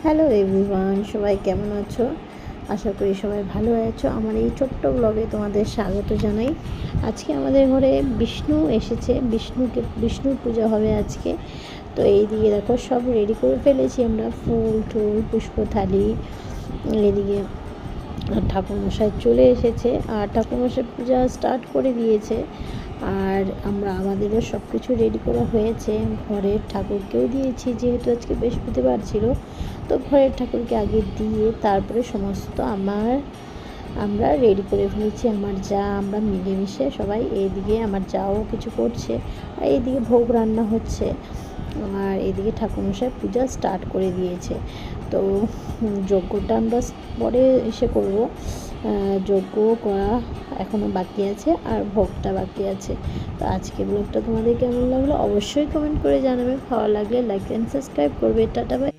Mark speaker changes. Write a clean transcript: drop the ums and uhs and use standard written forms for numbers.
Speaker 1: Hello everyone, সবাই কেমন আছো? আশা করি সবাই ভালো আছো। আমার এই ছোট্ট ব্লগে তোমাদের স্বাগত জানাই। আজকে আমাদের ঘরে বিষ্ণু এসেছে, বিষ্ণুর পূজা হবে আজকে। তো এই দিকে দেখো সব রেডি করে ফেলেছি আমরা, ফুল টুল পুষ্প থালি। এদিকে ঠাকুরমশাই চলে এসেছে আর ঠাকুরমশাই পূজা স্টার্ট করে দিয়েছে। আর আমাদেরও সব কিছু রেডি করা হয়েছে। ঘরের ঠাকুরকেও দিয়েছি, যেহেতু আজকে বৃহস্পতিবার ছিল, তো ঘরের ঠাকুরকে আগে দিয়ে তারপরে সমস্ত আমরা রেডি করে ফেলেছি। আমার যা, আমরা মিলেমিশে সবাই। এইদিকে আমার যাও কিছু করছে, আর এইদিকে ভোগ রান্না হচ্ছে, আর এদিকে ঠাকুরমশাই পূজা স্টার্ট করে দিয়েছে। তো যজ্ঞটা আমরা পরে এসে করব। যজ্ঞ করা এখনও বাকি আছে আর ভোগটা বাকি আছে। তো আজকে ব্লগটা তোমাদের কেমন লাগলো অবশ্যই কমেন্ট করে জানাবে। ভালো লাগলে লাইক অ্যান্ড সাবস্ক্রাইব করবে। Tata bye.